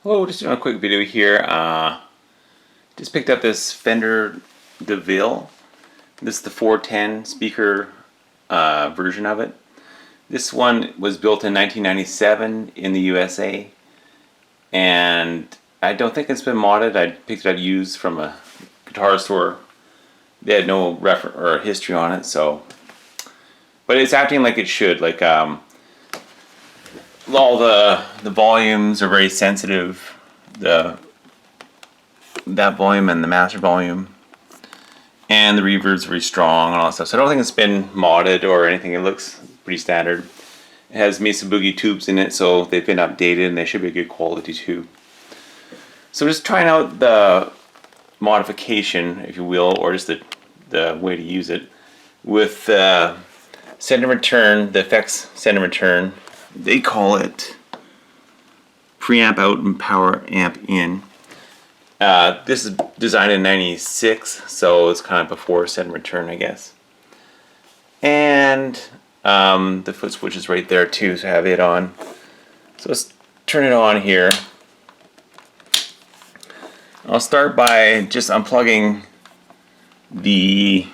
Hello, just doing a quick video here. Just picked up this Fender DeVille. This is the 410 speaker version of it. This one was built in 1997 in the USA, and I don't think it's been modded. I picked it up used from a guitar store. They had no reference or history on it, so. But it's acting like it should. Like all the volumes are very sensitive. That volume and the master volume, and the reverb's very strong and all that stuff. So I don't think it's been modded or anything. It looks pretty standard. It has Mesa Boogie tubes in it, so they've been updated and they should be a good quality too. So just trying out the modification, if you will, or just the way to use it with send and return, the FX send and return. They call it preamp out and power amp in. This is designed in '96, so it's kind of before send and return, I guess. And the foot switch is right there too, so I have it on. So let's turn it on here. I'll start by just unplugging the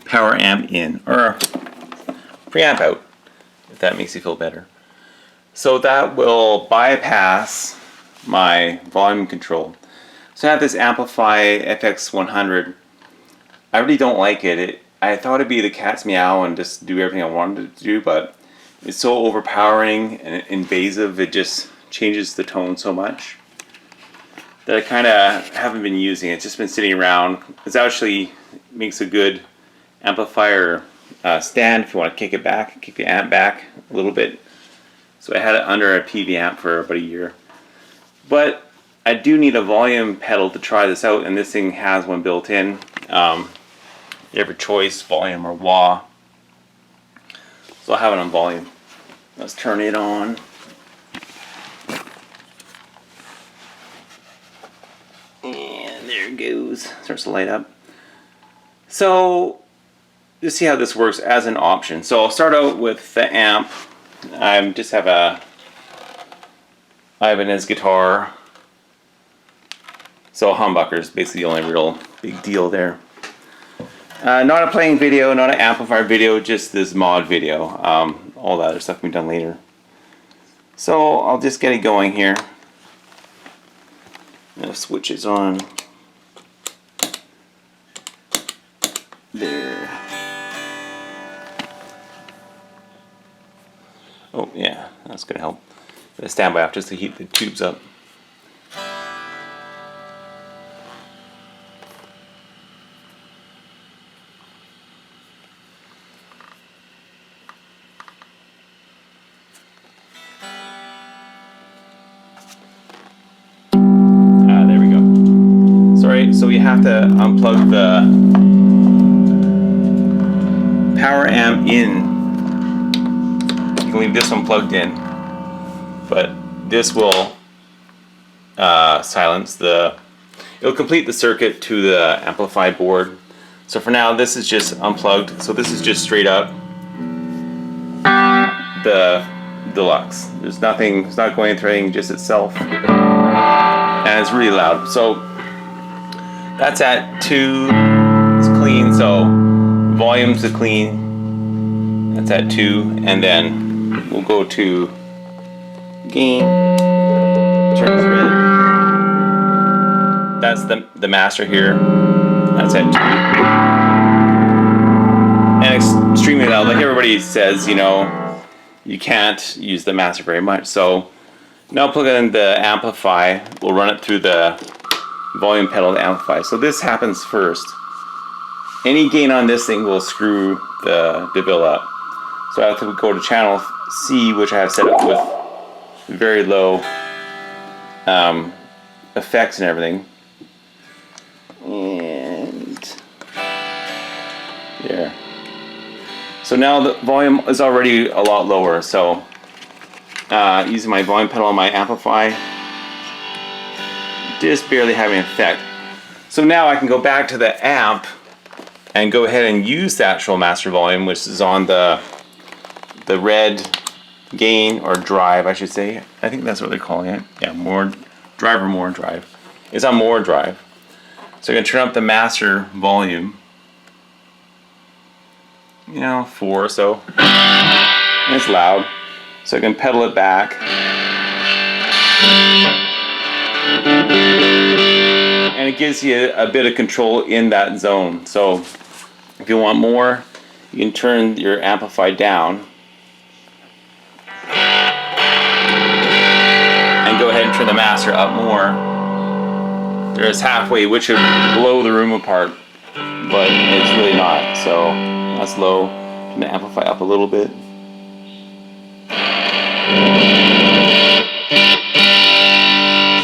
power amp in, or preamp out, if that makes you feel better. So that will bypass my volume control. So I have this Amplifi FX100. I really don't like it. I thought it'd be the cat's meow and just do everything I wanted it to do, but it's so overpowering and invasive, it just changes the tone so much that I kind of haven't been using it. It's just been sitting around. It actually makes a good amplifier stand if you want to kick it back, kick the amp back a little bit. So I had it under a PV amp for about a year. But I do need a volume pedal to try this out, and this thing has one built in. You have a choice, volume or wah. So I'll have it on volume. Let's turn it on. And there it goes. Starts to light up. So just see how this works as an option. So I'll start out with the amp. I just have a Ibanez guitar. So humbucker is basically the only real big deal there. Not a playing video, not an amplifier video, just this mod video. All that other stuff can be done later. So I'll just get it going here. The switch is on. There. Oh yeah, that's gonna help. Got a standby off just to heat the tubes up. There we go. Sorry, so you have to unplug the power amp in. You can leave this one plugged in, but this will silence the, it'll complete the circuit to the Amplifi board. So for now this is just unplugged, so this is just straight up the Deluxe. There's nothing, it's not going through anything, just itself, and it's really loud. So that's at 2, it's clean, so volume's a clean, that's at 2, and then we'll go to gain, turn this red. That's the master here. That's at 2. And extremely loud. Like everybody says, you know, you can't use the master very much. So now plug in the Amplifi. We'll run it through the volume pedal to Amplifi. So this happens first. Any gain on this thing will screw the DeVille up. So I have to go to channel C, which I have set up with very low effects and everything. And there. So now the volume is already a lot lower. So using my volume pedal on my Amplifi, just barely having an effect. So now I can go back to the amp and go ahead and use the actual master volume, which is on the red gain, or drive I should say. I think that's what they're calling it. Yeah, more drive or more drive. It's on more drive. So I'm going to turn up the master volume. You know, 4 or so. And it's loud. So I can pedal it back. And it gives you a bit of control in that zone. So if you want more, you can turn your amplify down. And go ahead and turn the master up more. There's halfway, which would blow the room apart. But it's really not. So that's low. Turn the amplify up a little bit.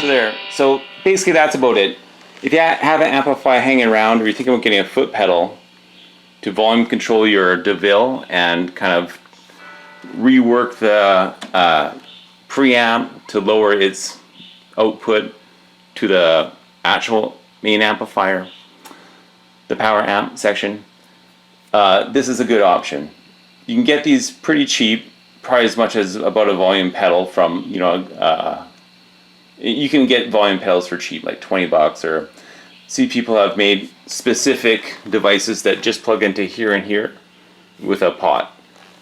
So there. So basically that's about it. If you have an amplifier hanging around, or you're thinking about getting a foot pedal to volume control your DeVille and kind of rework the preamp to lower its output to the actual main amplifier, the power amp section, this is a good option. You can get these pretty cheap, probably as much as about a volume pedal from, you know, you can get volume pedals for cheap, like 20 bucks, or see people have made specific devices that just plug into here and here with a pot.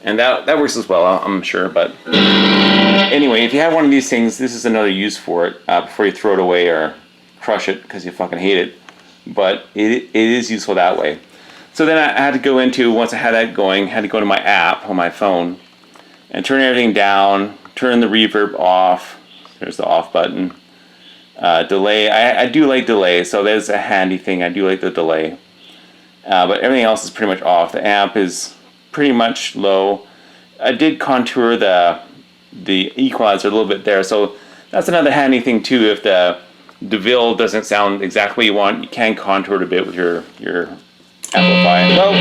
And that works as well, I'm sure. But anyway, if you have one of these things, this is another use for it before you throw it away or crush it because you fucking hate it. But it is useful that way. So then I had to go into, once I had that going, had to go to my app on my phone and turn everything down, turn the reverb off. There's the off button. Delay, I do like delay, so there's a handy thing. I do like the delay. But everything else is pretty much off. The amp is pretty much low. I did contour the equalizer a little bit there, so that's another handy thing too. If the DeVille doesn't sound exactly what you want, you can contour it a bit with your amplifier. Well,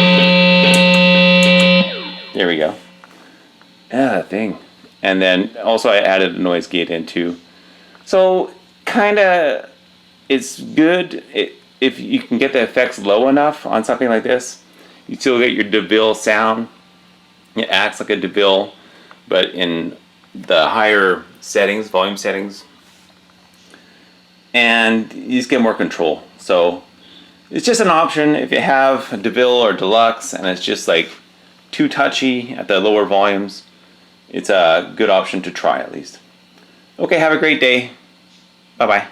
there we go. Yeah, that thing. And then also I added a noise gate in too. So kind of, it's good if you can get the effects low enough on something like this. You still get your DeVille sound. It acts like a DeVille, but in the higher settings, volume settings. And you just get more control. So it's just an option if you have a DeVille or Deluxe and it's just like too touchy at the lower volumes. It's a good option to try at least. Okay, have a great day. Bye-bye.